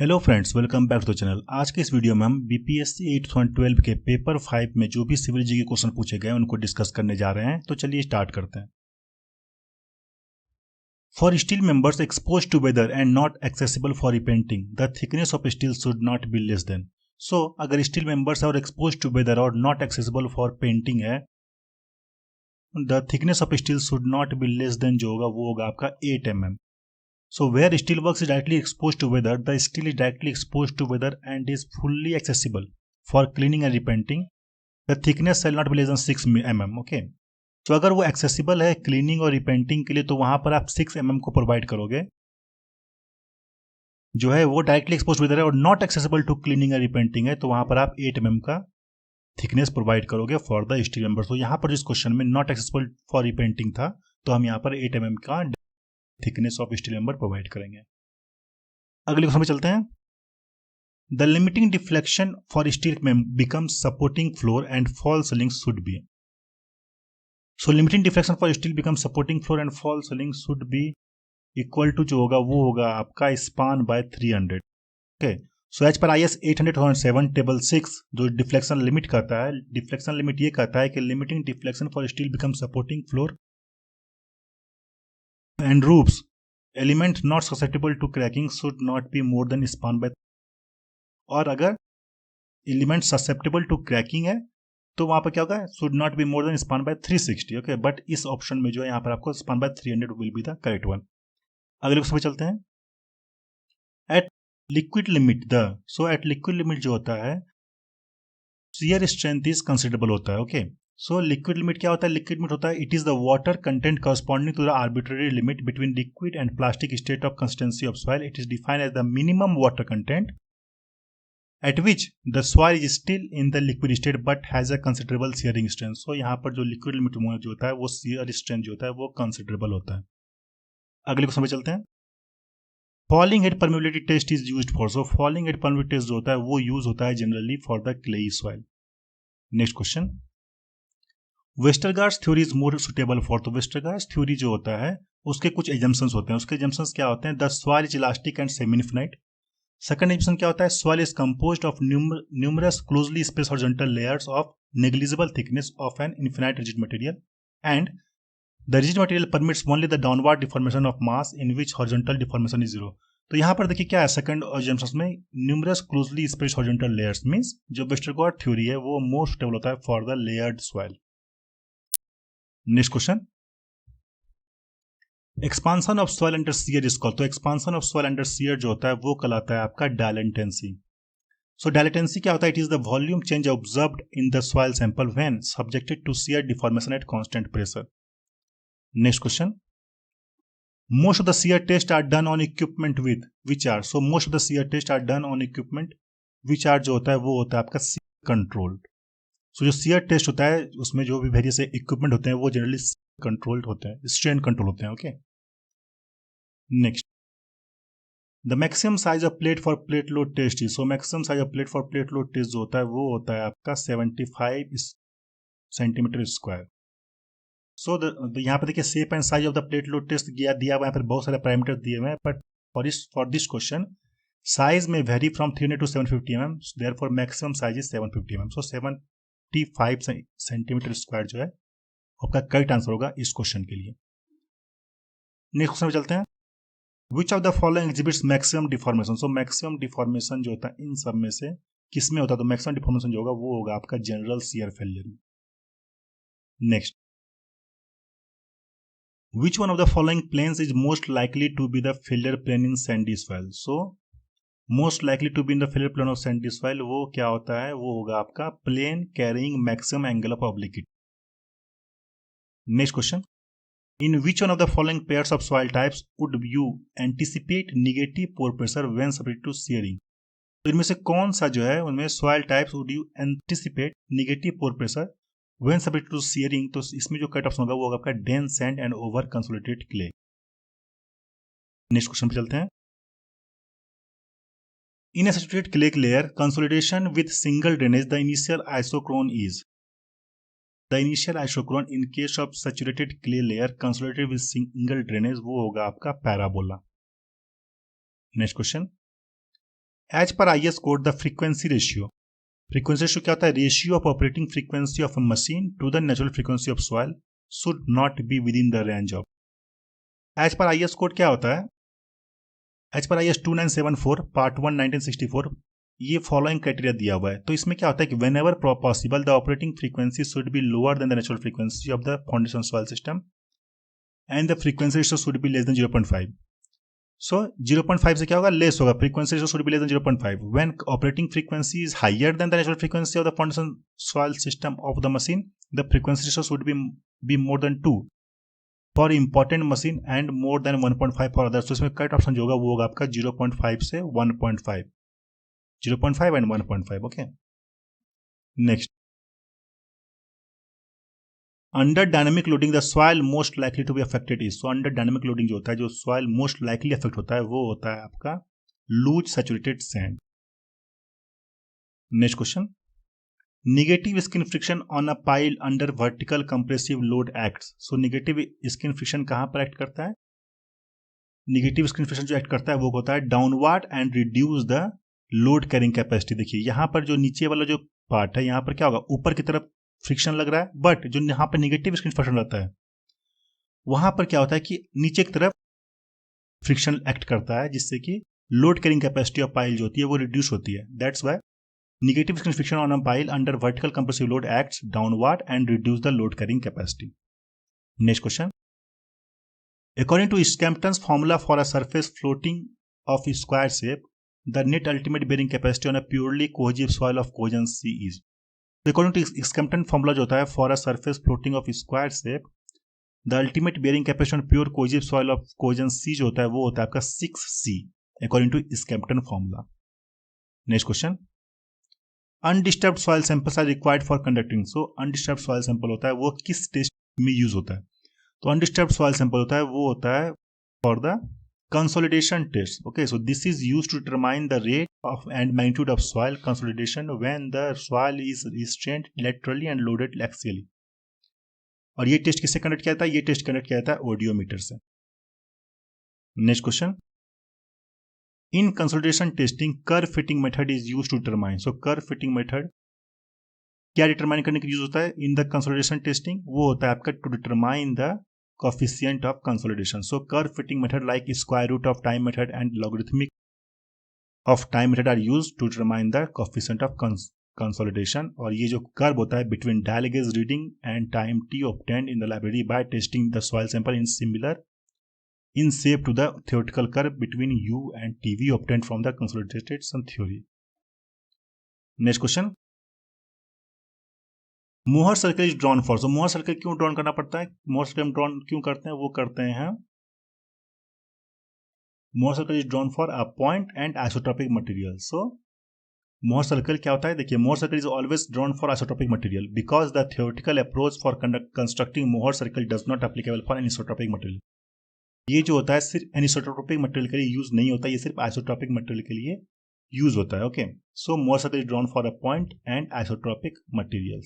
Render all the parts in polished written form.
Hello friends, welcome back to the channel. आज के इस वीडियो में हम बीपीएससी 2012 के पेपर 5 में जो भी सिविल जी के क्वेश्चन पूछे गए उनको डिस्कस करने जा रहे हैं। तो चलिए स्टार्ट करते हैं। For steel members expose to weather and not accessible for repainting the thickness of steel should not be less than. So अगर स्टील मेंबर्स और एक्सपोज टू वेदर और नॉट एक्सेसिबल फॉर पेंटिंग है, the thickness of steel should not be less than जो होगा वो होगा आपका 8 mm. So where steelworks is directly exposed to weather, the steel is directly exposed to weather and is fully accessible for cleaning and repainting. The thickness shall not be less than 6 mm. Okay. तो अगर वो accessible है cleaning और repenting के लिए तो वहां पर आप 6 mm को प्रोवाइड करोगे, जो है वो डायरेक्टली एक्सपोज टू वेदर है, और नॉट एक्सेसिबल टू क्लीनिंग और रिपेंटिंग है तो वहां पर आप 8 mm का थिकनेस प्रोवाइड करोगे फॉर द स्टील मेंबर। तो यहाँ पर जिस क्वेश्चन में नॉट एक्सेसिबल फॉर रिपेंटिंग था तो हम यहाँ पर 8 mm का thickness of steel member provide करेंगे। अगले क्वेश्चन में चलते हैं। The limiting deflection for steel become supporting floor and fall ceiling should be. So limiting deflection for steel become supporting floor and fall ceiling should be equal to जो होगा वो होगा आपका span by 300। Okay. So as per IS 800-7 table 6 जो deflection limit कहता है, deflection limit ये कहता है कि limiting deflection for steel become supporting floor and roofs element not susceptible to cracking should not be more than span by। और अगर element susceptible to cracking है तो वहां पर क्या होगा, should not be more than span by 360। Okay, but इस option में जो है यहाँ पर आपको span by 300 will be the correct one। अगले क्वेश्चन पे चलते हैं। At liquid limit the, so at liquid limit जो होता है shear strength is considerable होता है। ओके। सो लिक्विड लिमिट क्या होता है? लिक्विड लिमिट होता है it is the water content corresponding to the arbitrary limit between liquid and plastic state of consistency of soil. It is defined as the minimum water content at which the soil is still in the liquid state but has a considerable shearing strength. So यहाँ पर जो liquid limit जो होता है वो shear strength जो होता है वो कंसिडरेबल होता है। अगले क्वेश्चन पे चलते हैं। Falling head permeability test is used for. So falling head permeability test जो होता है वो यूज होता है generally for the clayey soil. Next question. Westergaard's theory is more suitable for. तो वेस्टरगार्ड्स थ्योरी जो होता है उसके कुछ एजम्पशंस होते हैं। उसके एजम्पशंस क्या होते हैं? The soil is elastic and semi infinite. Second assumption क्या होता है? Soil is composed of numerous closely spaced horizontal layers of negligible thickness of an infinite rigid material and the rigid material permits only the downward deformation of mass in which horizontal deformation is zero. तो यहाँ पर देखिए क्या है second assumption में, numerous closely spaced horizontal layers means जो Westergaard theory है वो मोर सुटेबल होता है for the layered soil. Next question. Expansion of soil under shear is called. तो expansion of soil under shear जो होता है वो कहलाता है आपका डायलेटेंसी। सो डायलेटेंसी क्या होता है? It is the volume change observed in the soil sample when subjected to shear deformation at constant pressure. Next question. Most of the shear test are done on equipment with which are. So most of the shear test are done on equipment which are जो होता है वो होता है आपका shear controlled. सो जो shear test होता है उसमें जो भी वेरियस इक्विपमेंट होते हैं वो जनरली कंट्रोल्ड होते हैं, स्ट्रेन कंट्रोल होते हैं। Okay. Next. The maximum size of plate for plate load test is. So maximum size of plate for plate load test जो होता है वो होता है आपका 75 सेंटीमीटर स्क्वायर। सो यहाँ पे देखिए shape and size of the plate load test दिया हुआ है, यहाँ पर बहुत सारे पैरामीटर दिए हुए हैं, but for this question size में vary from 300 to 750 mm, therefore maximum size is 750 mm। So 75 centimetre square जो है आपका करेक्ट आंसर होगा इस क्वेश्चन के लिए। नेक्स्ट क्वेश्चन पे चलते हैं। Which of the following exhibits maximum deformation. So maximum deformation जो होता है इन सब में से किस में होता है? तो मैक्सिमम डिफॉर्मेशन जो होगा वो होगा आपका जनरल शियर फेलियर में। Next. Which one of the following planes is most likely to be the failure plane in sandy soil. So most likely to be in the failure plane of sandy soil वो क्या होता है? वो होगा आपका plane carrying maximum angle of obliquity. Next question. In which one of the following pairs of soil types would you anticipate negative pore pressure when subject to shearing? तो इनमें से कौन सा जो है उनमें soil types would you anticipate negative pore pressure when subject to shearing? तो इसमें जो कट ऑप्शन होगा वो होगा आपका dense sand and over consolidated clay। Next question पे चलते हैं। In a saturated clay layer consolidation with single drainage the initial isochrone is। The initial isochrone in case of saturated clay layer consolidated with single drainage वो होगा आपका parabola. Next question. As per IS code the frequency ratio क्या होता है? Ratio of operating frequency of a machine to the natural frequency of soil should not be within the range of. As per IS code क्या होता है? As per IS 2974 part 1 1964 ये following criteria दिया हुआ है। तो इसमें क्या होता है कि whenever possible the operating frequency should be lower than the natural frequency of the foundation soil system and the frequency ratio should be less than 0.5। So 0.5 से क्या होगा? लेस होगा। Frequency ratio should be less than 0.5 when operating frequency is higher than the natural frequency of the foundation soil system of the machine the frequency ratio should be more than 2 for important machine and more than 1.5 for others. तो इसमें correct option जो होगा वो होगा आपका 0.5 से 1.5, 0.5 and 1.5। Okay, next, under dynamic loading the soil most likely to be affected is. So under dynamic loading जो होता है, जो सॉइल मोस्ट लाइकली अफेक्ट होता है वो होता है आपका loose saturated sand. Next question, negative skin friction on a pile under vertical compressive load acts. So negative skin friction कहां पर एक्ट करता है? नेगेटिव स्किन फ्रिक्शन जो एक्ट करता है वो होता है downward and reduce the load carrying capacity. देखिए यहां पर जो नीचे वाला जो पार्ट है, यहां पर क्या होगा? ऊपर की तरफ फ्रिक्शन लग रहा है, बट जो यहां पर नेगेटिव स्किन फ्रिक्शन रहता है वहां पर क्या होता है कि नीचे की तरफ फ्रिक्शन एक्ट करता है जिससे कि load carrying capacity of pile जो होती है वो रिड्यूस होती है। That's why negative skin friction on a pile under vertical compressive load acts downward and reduce the load carrying capacity. Next question, according to Scampton's formula for a surface floating of a square shape, the net ultimate bearing capacity on a purely cohesive soil of cohesion C is। According to Scampton formula जो होता है for a surface floating of a square shape, the ultimate bearing capacity on pure cohesive soil of cohesion C जो होता है वो होता है आपका 6C according to Scampton formula। Next question, undisturbed soil samples are required for conducting। So undisturbed soil sample होता है वो किस टेस्ट में यूज होता है? तो अनडिस्टर्ब्ड सॉइल सैंपल होता है वो होता है for the consolidation test. Okay, so this is used to determine the rate of and magnitude of soil consolidation when the soil is restrained laterally and loaded axially. और ये test किससे conduct किया जाता है? ये टेस्ट कंडक्ट किया जाता है ओडियोमीटर से। Next question, in consolidation testing curve fitting method is used to determine. So curve fitting method क्या डिटरमाइन करने के लिए यूज होता है इन द कंसोलिडेशन टेस्टिंग? वो होता है आपका to determine the coefficient of consolidation। So curve fitting method like square root of time method and logarithmic of time method are used to determine the coefficient of consolidation। और ये जो curve होता है between dial gauge reading and time t obtained in the library by testing the soil sample in similar in shape to the theoretical curve between u and tv obtained from the consolidated sum theory। next question, मोहर circle is drawn for. So Mohr circle क्यों drawn करना पड़ता है? Mohr circle drawn क्यों करते हैं? वो करते हैं मोहर circle is drawn for a point and isotropic material. So Mohr circle क्या होता है? देखिए मोहर circle is always drawn for isotropic material because the theoretical approach for constructing Mohr circle does not applicable for anisotropic material. ये जो होता है सिर्फ एनिसोट्रोपिक मटेरियल के लिए यूज नहीं होता, ये सिर्फ आइसोट्रोपिक मटेरियल के लिए यूज होता है। Okay, so Mohr circle is drawn for a point and isotropic material.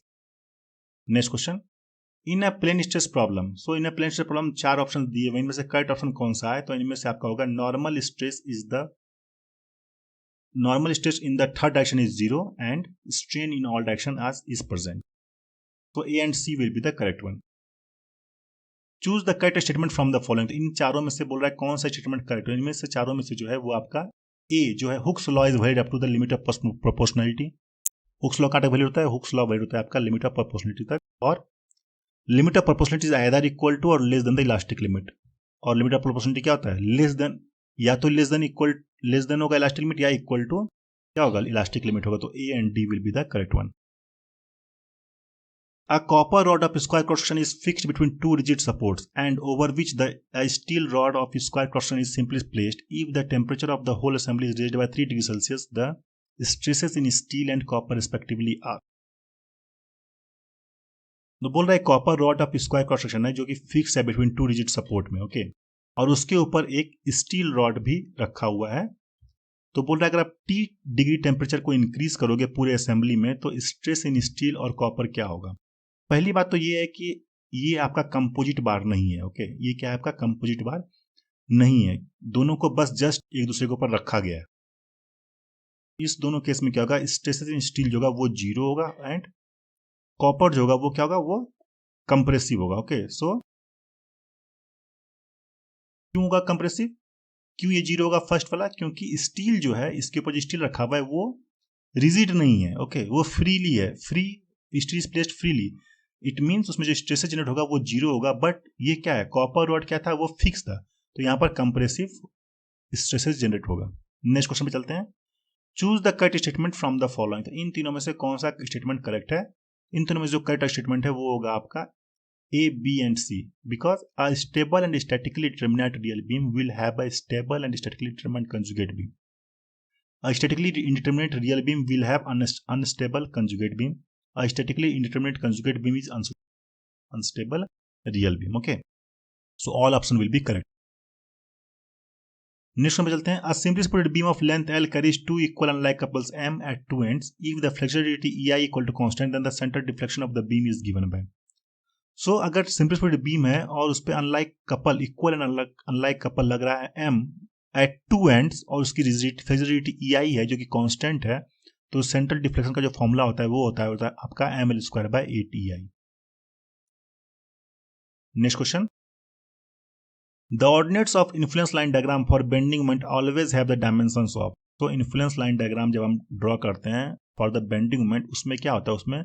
Next question, in a plane stress problem. So in a plane stress problem 4 option दिए हुए, इनमें से करेक्ट ऑप्शन कौन सा है? तो इनमें से आपका होगा normal stress in the third direction is 0 and strain in all direction as is present। तो A and C will be the correct one. Choose the correct statement from the following. इन चारों में से बोल रहा है कौन सा स्टेटमेंट करेक्ट है? इनमें से चारों में से जो है वो आपका ए जो है Hooke's law is valid up to the limit of proportionality. Hooke's law का वैल्यू होता है, हुक्स लॉ वैल्यू होता है आपका लिमिट ऑफ प्रोपोर्शनलिटी तक, और limit of proportionality is either equal to और less than the elastic limit. और लिमिट ऑफ प्रोपोर्शनलिटी क्या होता है? लेस देन, या तो लेस देन होगा इलास्टिक लिमिट, या इक्वल टू क्या होगा? इलास्टिक लिमिट होगा। तो A and D will be the correct one. A copper rod of square cross section is fixed between two rigid supports and over which a steel rod of square cross section is simply placed. If the temperature of the whole assembly is raised by 3 degrees Celsius, the stresses in steel and copper respectively are। तो बोल रहा है copper rod of square cross section है जो कि fix है between two rigid support में। Okay, और उसके ऊपर एक स्टील रॉड भी रखा हुआ है। तो बोल रहा है अगर आप T डिग्री टेम्परेचर को इंक्रीज करोगे पूरे असेंबली में तो स्ट्रेस इन स्टील और कॉपर क्या होगा? पहली बात तो ये है कि ये आपका कंपोजिट बार नहीं है। ओके, ये क्या है? आपका कंपोजिट बार नहीं है, दोनों को बस जस्ट एक दूसरे के ऊपर रखा गया है। इस दोनों केस में क्या होगा, स्ट्रेसेस इन स्टील जो होगा वो 0 होगा एंड कॉपर जो होगा वो क्या होगा, वो कंप्रेसिव होगा। ओके, सो क्यों होगा कंप्रेसिव, क्यों ये 0 होगा फर्स्ट वाला, क्योंकि स्टील जो है, इसके ऊपर जो स्टील रखा हुआ है वो रिजिड नहीं है। ओके, वो फ्रीली है, free steel is placed freely, it means उसमें जो स्ट्रेस जनरेट होगा वो 0 होगा। बट ये क्या है, कॉपर रॉड क्या था, वो फिक्स था, तो यहाँ पर कंप्रेसिव स्ट्रेसेस जनरेट होगा। नेक्स्ट क्वेश्चन पे चलते हैं। Choose the correct statement from the following, तो इन तीनों में से कौन सा स्टेटमेंट करेक्ट है। इन तीनों में जो करेक्ट स्टेटमेंट है वो होगा आपका A, B and C, because a stable and statically determinate real beam will have a stable and statically determined conjugate beam. A statically indeterminate real beam will have unstable conjugate beam. A statically indeterminate conjugate beam is unstable real beam. Okay, so all option will be correct. Next one पे चलते हैं. A simply supported beam of length L carries two equal unlike couples M at two ends. If the flexibility EI equal to constant, then the center deflection of the beam is given by. सो अगर simple split beam है और उस पर unlike couple, equal and unlike couple लग रहा है M eight two ends, और उसकी रिजिडिटी ई आई है जो कि कांस्टेंट है, तो सेंट्रल डिफ्लेक्शन का जो फॉर्मूला होता है वो होता है आपका M L square by 8 EI। Next question, the ordinates of influence line diagram for bending moment always have the dimensions of. तो इन्फ्लुएंस लाइन डायग्राम जब हम ड्रॉ करते हैं फॉर द बेंडिंग मोमेंट, उसमें क्या होता है, उसमें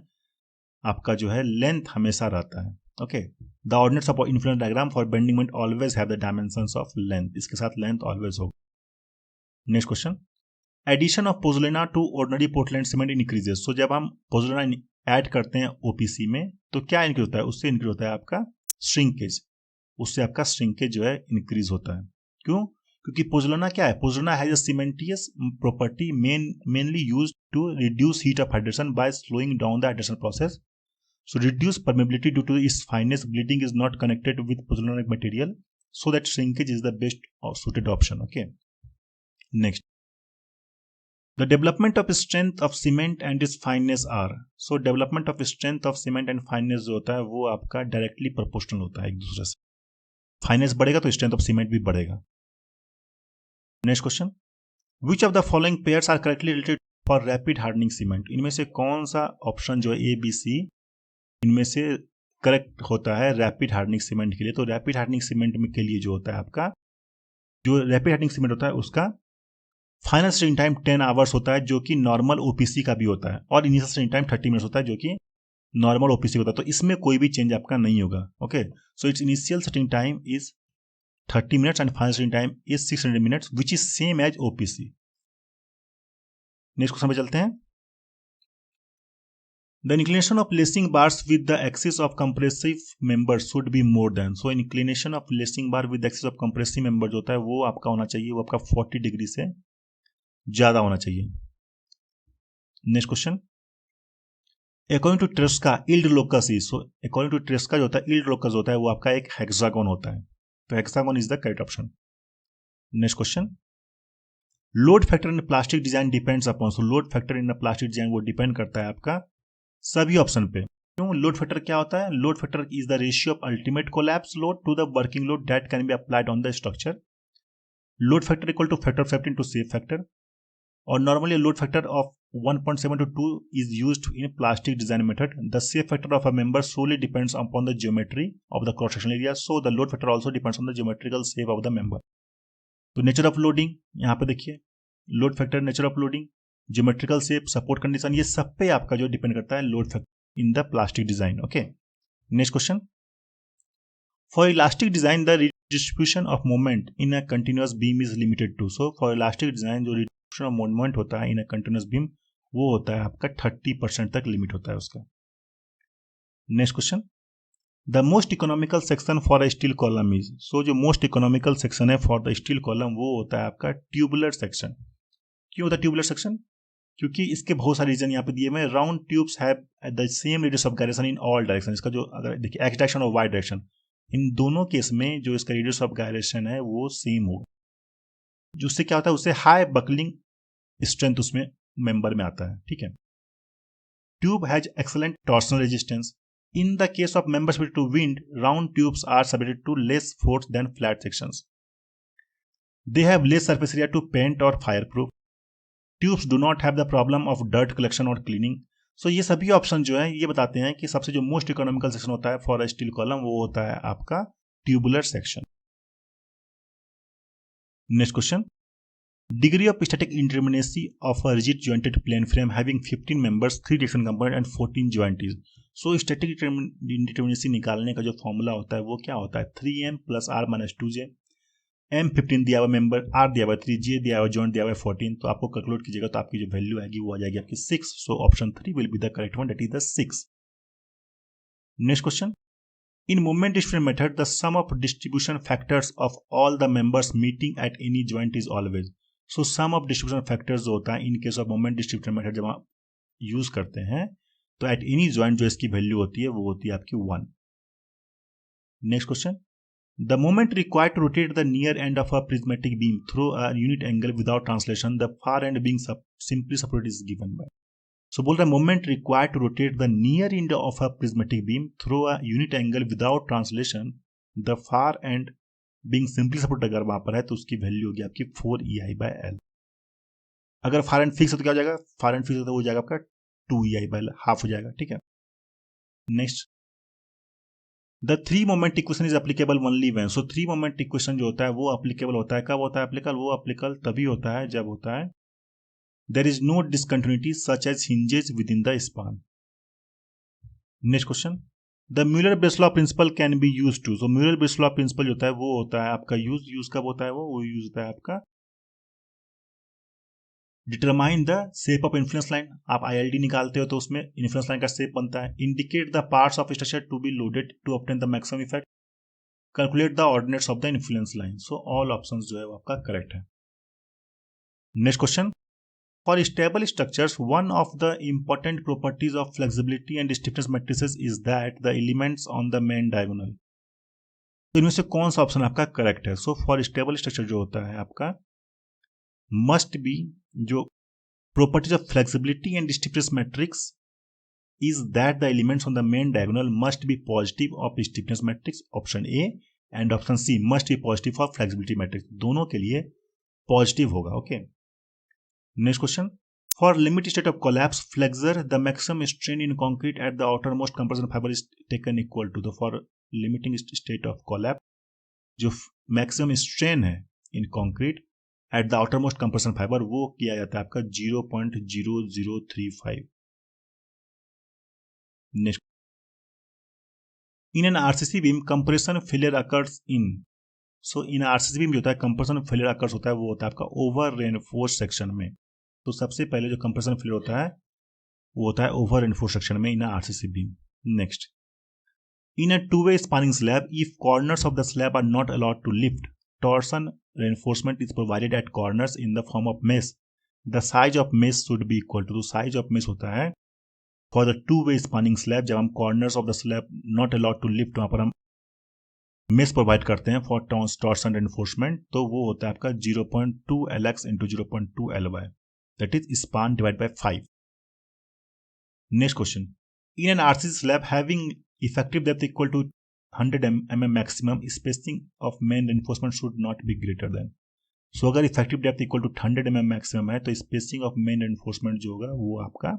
आपका जो है लेंथ हमेशा रहता है। Okay, the ordinates of influence diagram for bending moment always have the dimensions of length, इसके साथ लेंथ ऑलवेज होगा। Next question, addition of pozzolana to ordinary Portland cement increases. So जब हम पोज़ोलाना ऐड करते हैं ओपीसी में तो क्या इंक्रीज होता है, उससे इंक्रीज होता है आपका श्रिंकेज, उससे आपका श्रिंकेज जो है इंक्रीज होता है। क्यों, क्योंकि पोज़ोलाना क्या है, pozzolana has a cementitious property mainly used to reduce heat of hydration by slowing down the hydration process. So reduced permeability due to its fineness, bleeding is not connected with pozzolanic material, so that shrinkage is the best suited option. Okay. Next, the development of strength of cement and its fineness are. So development of strength of cement and fineness जो होता है वो आपका directly proportional होता है एक दूसरे से. Fineness बढ़ेगा तो strength of cement भी बढ़ेगा. Next question, which of the following pairs are correctly related for rapid hardening cement? इनमें से कौन सा ऑप्शन जो है A, B, C इनमें से करेक्ट होता है रैपिड हार्डनिंग सीमेंट के लिए। तो रैपिड हार्डनिंग सीमेंट में के लिए जो होता है आपका, जो रैपिड हार्डनिंग सीमेंट होता है उसका फाइनल स्टेजिंग टाइम 10 आवर्स होता है, जो कि नॉर्मल ओपीसी का भी होता है, और इनिशियल स्टेजिंग टाइम 30 मिनट्स होता है, जो कि नॉर्मल ओपीसी होता है। तो इसमें कोई भी चेंज आपका नहीं होगा। Okay, so its initial setting time is 30 minutes and final setting time is 600 minutes, which is same as OPC. Next question पे चलते हैं। The inclination of lacing bars with the axis of compressive member should be more than. So inclination of lacing bar with the axis of compressive member जो होता है वो आपका होना चाहिए, वो आपका 40 डिग्री से ज्यादा होना चाहिए। Next question, according to Tresca yield locus is. So according to Tresca जो होता है यील्ड लोकस होता है वो आपका एक हेक्सागोन होता है, तो hexagon is the correct option. Next question, load factor in plastic design depends upon. So load factor in plastic design वो डिपेंड करता है आपका सभी ऑप्शन पे। क्यों, लोड फैक्टर क्या होता है, load factor is the ratio of ultimate collapse load to the working load that can be applied on the structure. Load factor equal to factor of safety into safe factor, और normally load factor of 1.7 to 2 is used in plastic design method. The shape factor of a member solely depends upon the geometry of the cross sectional area, so the load factor also depends on the geometrical shape of the member. तो nature of loading यहाँ पे देखिए, load factor, nature of loading, geometrical shape, support condition, ये सब पे आपका जो depend करता है load factor in the plastic design. Okay, next question, for elastic design the distribution of moment in a continuous beam is limited to. So for elastic design जो distribution of moment होता है इन a continuous beam वो होता है आपका 30% तक limit होता है उसका। Next question, the most economical section for a steel column is. So जो मोस्ट इकोनॉमिकल सेक्शन है फॉर द स्टील कॉलम वो होता है आपका ट्यूबुलर सेक्शन। क्यों होता है ट्यूबुलर सेक्शन, क्योंकि इसके बहुत सारे रीजन यहाँ पे दिए हुए। Round tubes have the same radius of gyration in all direction. इसका जो अगर देखिए एक्स डायरेक्शन और वाई डायरेक्शन, इन दोनों केस में जो इसका रेडियस ऑफ गायरेशन है वो सेम होगा, जिससे क्या होता है, उससे हाई बकलिंग स्ट्रेंथ उसमें मेंबर में आता है। ठीक है, tube has excellent torsional resistance. In the case of member subject to wind, round tubes are subjected to less force than flat sections. They have less surface area to paint और fire proof. Tubes do not have the problem of dirt collection और cleaning. So ये सभी option जो है ये बताते हैं कि सबसे जो मोस्ट इकोनॉमिकल सेक्शन होता है फॉर अ स्टील कॉलम वो होता है आपका tubular section. Next question, degree of static indeterminacy of a rigid jointed plane frame having 15 members, 3 direction component and 14 jointies. So static indeterminacy निकालने का जो फॉर्मूला होता है वो क्या होता है 3m plus r minus 2j, m 15 दिया हुआ मेंबर, r दिया हुआ 3, j दिया हुआ जॉइंट दिया हुआ 14, तो आपको कैलकुलेट कीजिएगा तो आपकी जो वैल्यू आएगी वो आ जाएगी आपकी 6। So option 3 will be the correct one, that is the 6। Next question, in moment distribution method the sum of distribution factors of all the members meeting at any joint is always। So sum of distribution factors जो होता है in case of moment distribution method जब आप use करते हैं तो at any joint जो इसकी वैल्यू होती है वो होती है आपकी 1। Next question, the moment required to rotate the near end of a prismatic beam through a unit angle without translation the far end being simply separated is given by. So बोल रहा है moment required to rotate the near end of a prismatic beam through a unit angle without translation the far end being simply support अगर वहां पर है तो उसकी value होगी आपकी 4EI/L। अगर फार एंड फिक्स है तो क्या हो जाएगा, फार एंड फिक्स तो हो जाएगा आपका 2EI/L, हाफ हो जाएगा। ठीक है, next, the 3 moment equation is applicable only when. So 3 moment equation जो होता है वो एप्लीकेबल होता है, कब होता है एप्लीकेबल, वो एप्लीकेबल तभी होता है जब होता है there is no discontinuity such as hinges within the span. Next question, the Muller Breslau principle can be use to. So Muller Breslau principle जो होता है वो होता है आपका यूज कब होता है, वो यूज होता है आपका determine the shape of influence line. आप ILD निकालते हो तो उसमें इन्फ्लुएंस लाइन का शेप बनता है। Indicate the parts of structure to be loaded to obtain the maximum effect. Calculate the ordinates of the influence line. So all options जो है वो आपका करेक्ट है। Next question, for stable structures one of the important properties of flexibility and stiffness matrices is that the elements on the main diagonal. तो इनमें से कौन सा ऑप्शन आपका करेक्ट है। सो फॉर स्टेबल स्ट्रक्चर जो होता है आपका मस्ट बी जो properties of flexibility and stiffness matrix is that the elements on the main diagonal must be positive of stiffness matrix, option A, and option C must be positive for flexibility matrix। दोनों के लिए positive होगा। Okay, next question, for limit state of collapse flexure the maximum strain in concrete at the outermost compression fibre is taken equal to the. For limiting state of collapse जो maximum strain है in concrete at the outermost compression fibre वो किया जाता है आपका 0.0035। Next, in an RCC beam compression failure occurs in. So in RCC beam जो होता है कंप्रेशन फेलियर अकर्स होता है वो होता है आपका ओवर रेनफोर्स सेक्शन में। तो सबसे पहले जो कंप्रेशन फेलियर होता है वो होता है ओवर रेनफोर्स सेक्शन में in RCC beam. Next, in a two way spanning slab if corners of the slab are not allowed to lift torsion reinforcement is provided at corners in the form of mesh। The size of mesh should be equal to, size of mesh होता है for the two way spanning slab जब हम corners of the slab not allowed to lift वहां पर हम mesh provide करते हैं for torsion reinforcement तो वो होता है आपका 0.2 LX into 0.2 LY, that is span divided by 5। Next question, in an RCC slab having effective depth equal to 100 mm maximum spacing of main reinforcement should not be greater than। सो अगर effective depth equal to 100 mm maximum है तो spacing of main reinforcement जो होगा वो आपका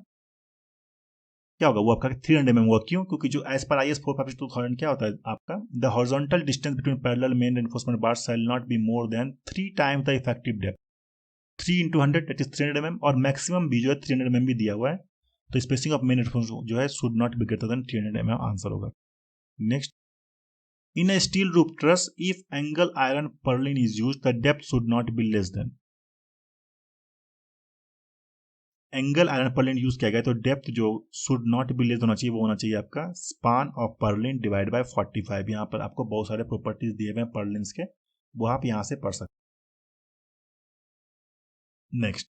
क्या होगा, वो आपका 300 mm होगा। क्यों, क्योंकि जो एज पर IS 452,000 क्या होता है आपका the horizontal distance between parallel main reinforcement bars shall not be more then 3 times the effective depth. 3 into 100 that is 300 mm और मैक्सिमम भी जो है 300 mm भी दिया हुआ है तो स्पेसिंग ऑफ मेन रेनफोर्समेंट जो है should not be greater than 300 mm answer होगा। Next, in a steel roof truss if angle iron purlin is used the depth should not be less than। Angle iron Perlin use किया गया तो depth जो should not be less होना चाहिए वो होना चाहिए आपका span of Perlin divide by 45। यहाँ पर आपको बहुत सारे प्रॉपर्टीज दिए हुए हैं पर्लिन्स के, वो आप यहां से पढ़ सकते। Next,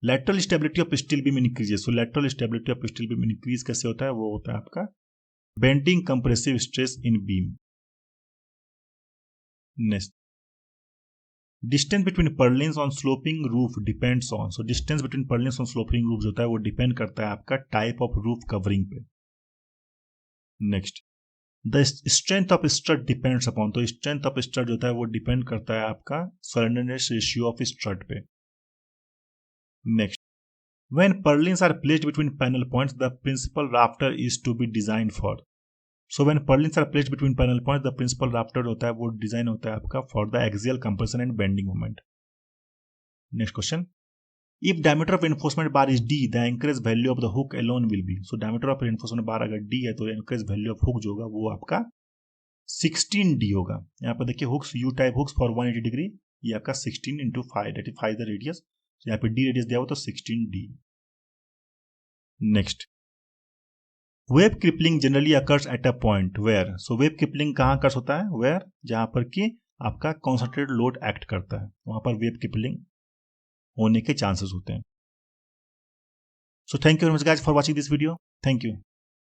lateral stability of steel beam increases. So lateral stability of steel beam increase कैसे होता है, वो होता है आपका bending compressive stress in beam. Next, distance between purlins on sloping roof depends on. So distance between purlins on sloping roof जो होता है वो डिपेंड करता है आपका टाइप ऑफ रूफ कवरिंग पे। Next, the strength of strut depends upon. तो strength of strut जो होता है वो डिपेंड करता है आपका स्लेंडरनेस रेशियो ऑफ स्ट्रट पे। Next, when purlins are placed between panel points, the principal rafter is to be designed for. So when purlins are placed between panel points, the principal rafter होता है वो design होता है आपका for the axial compression and bending moment. Next question. If diameter of reinforcement bar is D, the anchorage value of the hook alone will be. So diameter of reinforcement bar अगर D है तो anchorage value of hook जो होगा वो आपका 16D होगा. यहाँ पर देखिए hooks U type hooks for 180 degree, ये आपका 16 into 5, that is 5 the radius. So यहाँ पे D radius दिया हुआ तो 16D. Next, web crippling generally occurs at a point where. So web crippling कहाँ अकर्स होता है? वेयर, जहां पर कि आपका कॉन्सेंट्रेटेड लोड एक्ट करता है, वहां पर वेब क्रिपलिंग होने के चांसेस होते हैं. So thank you very much guys for watching this video. Thank you.